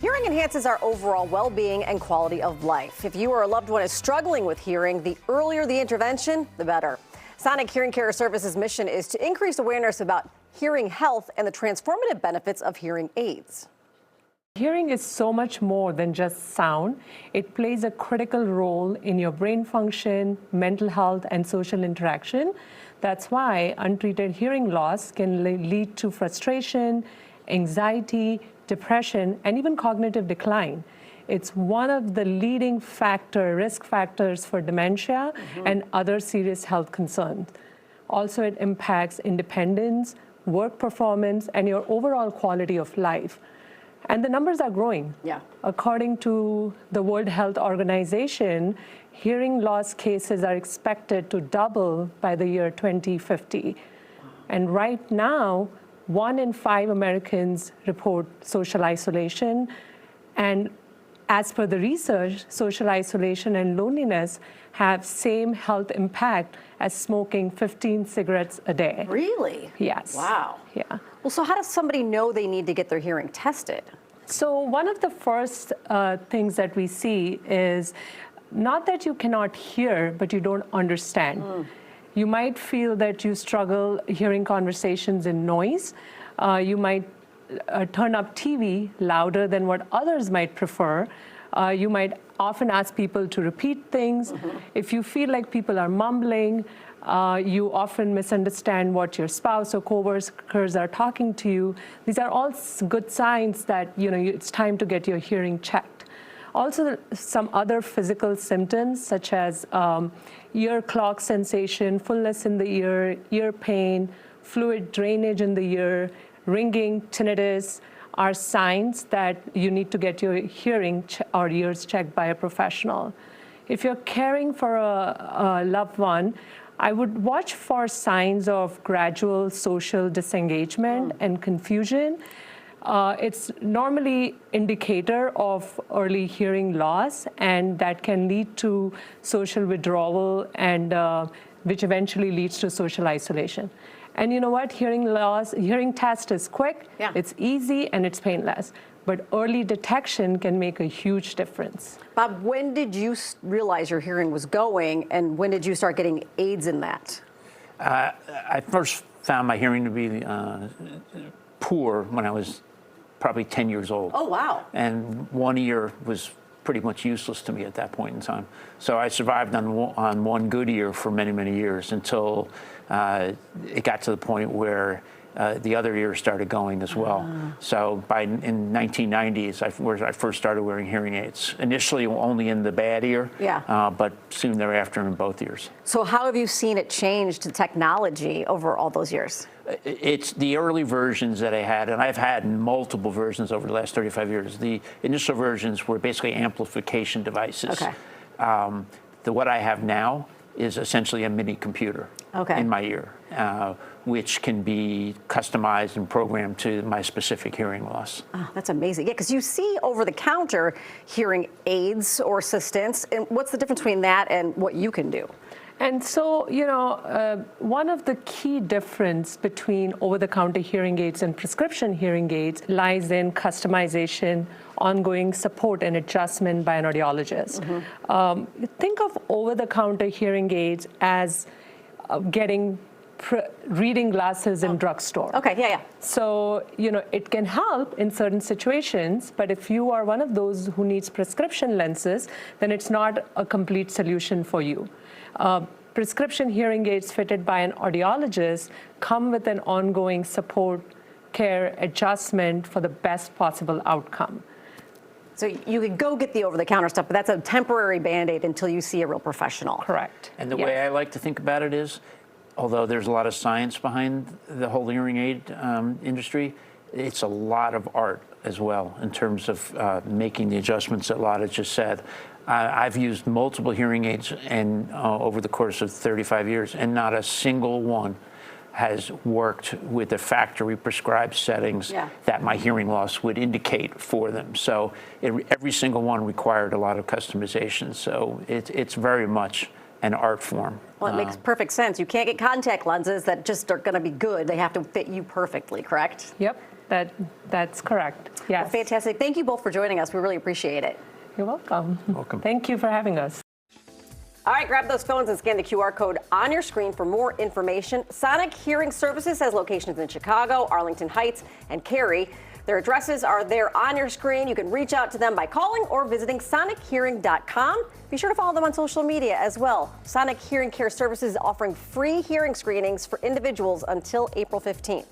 Hearing enhances our overall well-being and quality of life. If you or a loved one is struggling with hearing, the earlier the intervention, the better. SoniK Hearing Care Services' mission is to increase awareness about hearing health and the transformative benefits of hearing aids. Hearing is so much more than just sound. It plays a critical role in your brain function, mental health, and social interaction. That's why untreated hearing loss can lead to frustration, anxiety, depression, and even cognitive decline. It's one of the leading risk factors for dementia and other serious health concerns. Also, it impacts independence, work performance, and your overall quality of life. And the numbers are growing. Yeah. According to the World Health Organization, hearing loss cases are expected to double by the year 2050. And right now, 1 in 5 Americans report social isolation. And as per the research, social isolation and loneliness have same health impact as smoking 15 cigarettes a day. Really? Yes. Wow. Yeah. Well, so how does somebody know they need to get their hearing tested? So one of the first things that we see is not that you cannot hear, but you don't understand. You might feel that you struggle hearing conversations in noise. You might turn up TV louder than what others might prefer. You might often ask people to repeat things. If you feel like people are mumbling, you often misunderstand what your spouse or coworkers are talking to you. These are all good signs that it's time to get your hearing checked. Also, some other physical symptoms such as ear clog sensation, fullness in the ear pain, fluid drainage in the ear, ringing, tinnitus are signs that you need to get your hearing or ears checked by a professional. If you're caring for a loved one, I would watch for signs of gradual social disengagement and confusion. It's normally indicator of early hearing loss, and that can lead to social withdrawal, and which eventually leads to social isolation. And you know what? Hearing test is quick, it's easy, and it's painless. But early detection can make a huge difference. Bob, when did you realize your hearing was going, and when did you start getting aids in that? I first found my hearing to be poor when I was probably 10 years old. Oh, wow. And one ear was pretty much useless to me at that point in time. So I survived on one good ear for many, many years until it got to the point where the other ear started going as well. So in 1990s, I first started wearing hearing aids. Initially only in the bad ear, but soon thereafter in both ears. So how have you seen it change to technology over all those years? It's the early versions that I had, and I've had multiple versions over the last 35 years. The initial versions were basically amplification devices. Okay. What I have now is essentially a mini computer in my ear, which can be customized and programmed to my specific hearing loss. Oh, that's amazing. Yeah, because you see over-the-counter hearing aids or assistants, and what's the difference between that and what you can do? And so, one of the key difference between over-the-counter hearing aids and prescription hearing aids lies in customization, ongoing support and adjustment by an audiologist. Think of over-the-counter hearing aids as getting reading glasses in drugstore. Okay, yeah. So, it can help in certain situations, but if you are one of those who needs prescription lenses, then it's not a complete solution for you. Prescription hearing aids fitted by an audiologist come with an ongoing support, care, adjustment for the best possible outcome. So you could go get the over-the-counter stuff, but that's a temporary Band-Aid until you see a real professional. Correct. And the way I like to think about it is, although there's a lot of science behind the whole hearing aid industry, it's a lot of art as well in terms of making the adjustments that Lada just said. I've used multiple hearing aids over the course of 35 years, and not a single one has worked with the factory prescribed settings that my hearing loss would indicate for them. So every single one required a lot of customization. So it's very much an art form. Well, it makes perfect sense. You can't get contact lenses that just are going to be good. They have to fit you perfectly, correct? Yep. That's correct. Yes. Well, fantastic. Thank you both for joining us. We really appreciate it. You're welcome. Welcome. Thank you for having us. All right, grab those phones and scan the QR code on your screen for more information. SoniK Hearing Services has locations in Chicago, Arlington Heights, and Cary. Their addresses are there on your screen. You can reach out to them by calling or visiting sonikhearing.com. Be sure to follow them on social media as well. SoniK Hearing Care Services is offering free hearing screenings for individuals until April 15th.